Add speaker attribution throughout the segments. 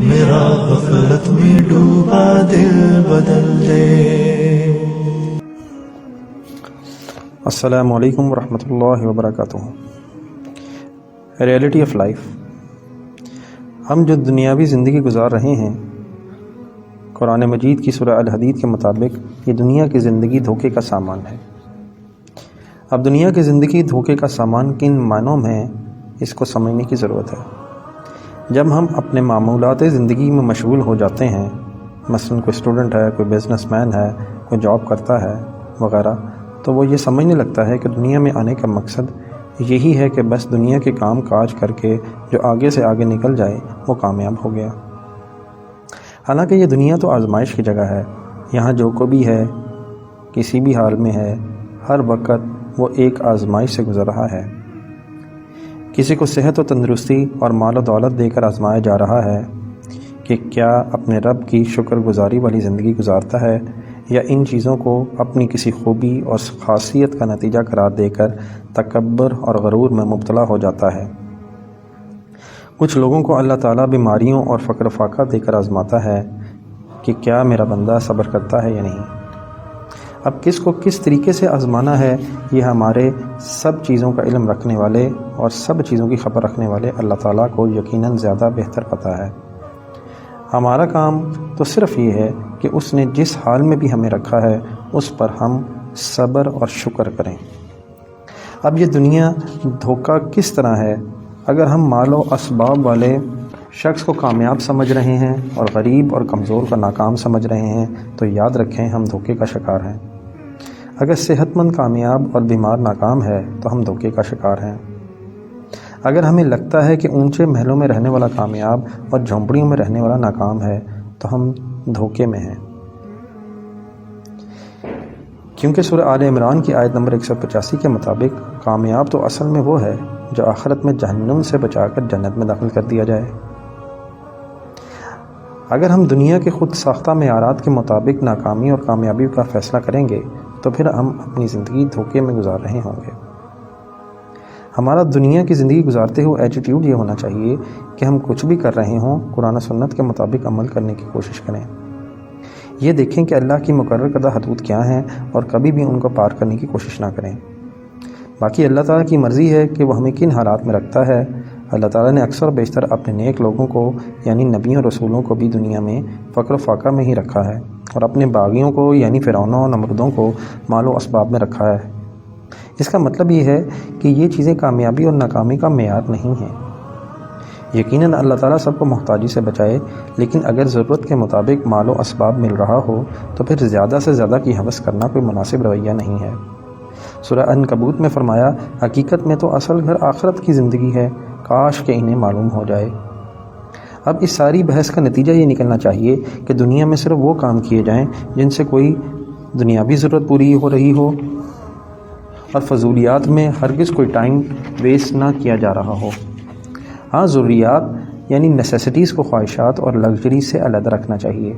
Speaker 1: میرا غفلت میں ڈوبا دل بدل دے۔
Speaker 2: السلام علیکم ورحمۃ اللہ وبرکاتہ۔ ریئلٹی آف لائف، ہم جو دنیاوی زندگی گزار رہے ہیں، قرآن مجید کی سورہ الحدید کے مطابق یہ دنیا کی زندگی دھوکے کا سامان ہے۔ اب دنیا کی زندگی دھوکے کا سامان کن معنوں میں، اس کو سمجھنے کی ضرورت ہے۔ جب ہم اپنے معمولات زندگی میں مشغول ہو جاتے ہیں، مثلا کوئی اسٹوڈنٹ ہے، کوئی بزنس مین ہے، کوئی جاب کرتا ہے وغیرہ، تو وہ یہ سمجھنے لگتا ہے کہ دنیا میں آنے کا مقصد یہی ہے کہ بس دنیا کے کام کاج کر کے جو آگے سے آگے نکل جائے وہ کامیاب ہو گیا۔ حالانکہ یہ دنیا تو آزمائش کی جگہ ہے۔ یہاں جو کو بھی ہے، کسی بھی حال میں ہے، ہر وقت وہ ایک آزمائش سے گزر رہا ہے۔ کسی کو صحت و تندرستی اور مال و دولت دے کر آزمایا جا رہا ہے کہ کیا اپنے رب کی شکر گزاری والی زندگی گزارتا ہے یا ان چیزوں کو اپنی کسی خوبی اور خاصیت کا نتیجہ قرار دے کر تکبر اور غرور میں مبتلا ہو جاتا ہے۔ کچھ لوگوں کو اللہ تعالیٰ بیماریوں اور فقر فاقہ دے کر آزماتا ہے کہ کیا میرا بندہ صبر کرتا ہے یا نہیں۔ اب کس کو کس طریقے سے آزمانا ہے، یہ ہمارے سب چیزوں کا علم رکھنے والے اور سب چیزوں کی خبر رکھنے والے اللہ تعالیٰ کو یقیناً زیادہ بہتر پتہ ہے۔ ہمارا کام تو صرف یہ ہے کہ اس نے جس حال میں بھی ہمیں رکھا ہے اس پر ہم صبر اور شکر کریں۔ اب یہ دنیا دھوکہ کس طرح ہے؟ اگر ہم مال و اسباب والے شخص کو کامیاب سمجھ رہے ہیں اور غریب اور کمزور کا ناکام سمجھ رہے ہیں تو یاد رکھیں ہم دھوکے کا شکار ہیں۔ اگر صحت مند کامیاب اور بیمار ناکام ہے تو ہم دھوکے کا شکار ہیں۔ اگر ہمیں لگتا ہے کہ اونچے محلوں میں رہنے والا کامیاب اور جھونپڑیوں میں رہنے والا ناکام ہے تو ہم دھوکے میں ہیں۔ کیونکہ سورہ آل عمران کی آیت نمبر 185 کے مطابق کامیاب تو اصل میں وہ ہے جو آخرت میں جہنم سے بچا کر جنت میں داخل کر دیا جائے۔ اگر ہم دنیا کے خود ساختہ معیارات کے مطابق ناکامی اور کامیابی کا فیصلہ کریں گے تو پھر ہم اپنی زندگی دھوکے میں گزار رہے ہوں گے۔ ہمارا دنیا کی زندگی گزارتے ہوئے ایٹیٹیوڈ یہ ہونا چاہیے کہ ہم کچھ بھی کر رہے ہوں قرآن و سنت کے مطابق عمل کرنے کی کوشش کریں۔ یہ دیکھیں کہ اللہ کی مقرر کردہ حدود کیا ہیں اور کبھی بھی ان کو پار کرنے کی کوشش نہ کریں۔ باقی اللہ تعالیٰ کی مرضی ہے کہ وہ ہمیں کن حالات میں رکھتا ہے۔ اللہ تعالیٰ نے اکثر و بیشتر اپنے نیک لوگوں کو یعنی نبیوں اور رسولوں کو بھی دنیا میں فقر و فاقہ میں ہی رکھا ہے اور اپنے باغیوں کو یعنی فرعونوں اور نمرودوں کو مال و اسباب میں رکھا ہے۔ اس کا مطلب یہ ہے کہ یہ چیزیں کامیابی اور ناکامی کا معیار نہیں ہیں۔ یقیناً اللہ تعالیٰ سب کو محتاجی سے بچائے، لیکن اگر ضرورت کے مطابق مال و اسباب مل رہا ہو تو پھر زیادہ سے زیادہ کی ہوس کرنا کوئی مناسب رویہ نہیں ہے۔ سورہ عنکبوت میں فرمایا، حقیقت میں تو اصل گھر آخرت کی زندگی ہے، کاش کہ انہیں معلوم ہو جائے۔ اب اس ساری بحث کا نتیجہ یہ نکلنا چاہیے کہ دنیا میں صرف وہ کام کیے جائیں جن سے کوئی دنیاوی ضرورت پوری ہو رہی ہو اور فضولیات میں ہرگز کوئی ٹائم ویسٹ نہ کیا جا رہا ہو۔ ہاں، ضروریات یعنی نیسیسٹیز کو خواہشات اور لگژری سے علیحدہ رکھنا چاہیے۔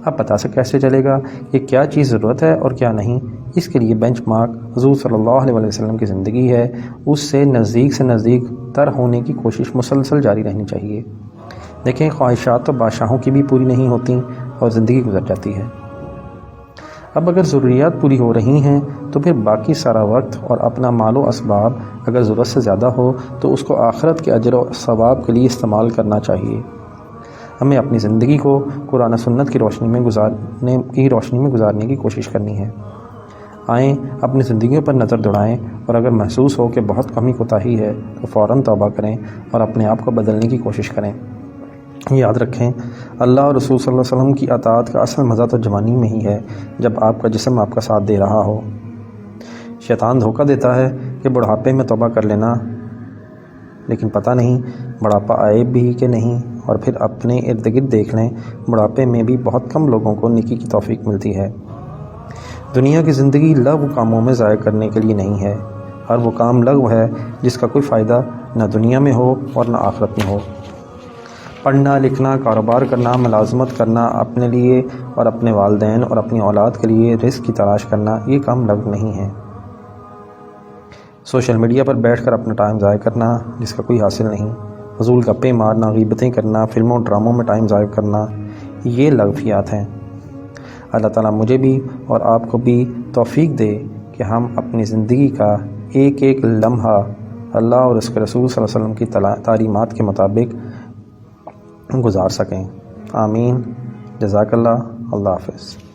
Speaker 2: اب پتہ سے کیسے چلے گا کہ کیا چیز ضرورت ہے اور کیا نہیں؟ اس کے لیے بینچ مارک حضور صلی اللہ علیہ وسلم کی زندگی ہے، اس سے نزدیک تر ہونے کی کوشش مسلسل جاری رہنی چاہیے۔ دیکھیں، خواہشات تو بادشاہوں کی بھی پوری نہیں ہوتی اور زندگی گزر جاتی ہے۔ اب اگر ضروریات پوری ہو رہی ہیں تو پھر باقی سارا وقت اور اپنا مال و اسباب اگر ضرورت سے زیادہ ہو تو اس کو آخرت کے اجر و ثواب کے لیے استعمال کرنا چاہیے۔ ہمیں اپنی زندگی کو قرآن و سنت کی روشنی میں گزارنے کی کوشش کرنی ہے۔ آئیں اپنی زندگیوں پر نظر دوڑائیں اور اگر محسوس ہو کہ بہت کمی کوتاہی ہے تو فوراً توبہ کریں اور اپنے آپ کو بدلنے کی کوشش کریں۔ یاد رکھیں، اللہ اور رسول صلی اللہ علیہ وسلم کی اطاعت کا اصل مزہ تو جوانی میں ہی ہے، جب آپ کا جسم آپ کا ساتھ دے رہا ہو۔ شیطان دھوکہ دیتا ہے کہ بڑھاپے میں توبہ کر لینا، لیکن پتہ نہیں بڑھاپا آئے بھی کہ نہیں، اور پھر اپنے ارد گرد دیکھ لیں، بڑھاپے میں بھی بہت کم لوگوں کو نیکی کی توفیق ملتی ہے۔ دنیا کی زندگی لغو کاموں میں ضائع کرنے کے لیے نہیں ہے، اور وہ کام لغو ہے جس کا کوئی فائدہ نہ دنیا میں ہو اور نہ آخرت میں ہو۔ پڑھنا، لکھنا، کاروبار کرنا، ملازمت کرنا، اپنے لیے اور اپنے والدین اور اپنی اولاد کے لیے رزق کی تلاش کرنا، یہ کام لغو نہیں ہے۔ سوشل میڈیا پر بیٹھ کر اپنا ٹائم ضائع کرنا جس کا کوئی حاصل نہیں، فضول گپیں مارنا، غیبتیں کرنا، فلموں ڈراموں میں ٹائم ضائع کرنا، یہ لغویات ہیں۔ اللہ تعالیٰ مجھے بھی اور آپ کو بھی توفیق دے کہ ہم اپنی زندگی کا ایک ایک لمحہ اللہ اور اس کے رسول صلی اللہ علیہ وسلم کی تعلیمات کے مطابق گزار سکیں۔ آمین۔ جزاک اللہ۔ اللہ حافظ۔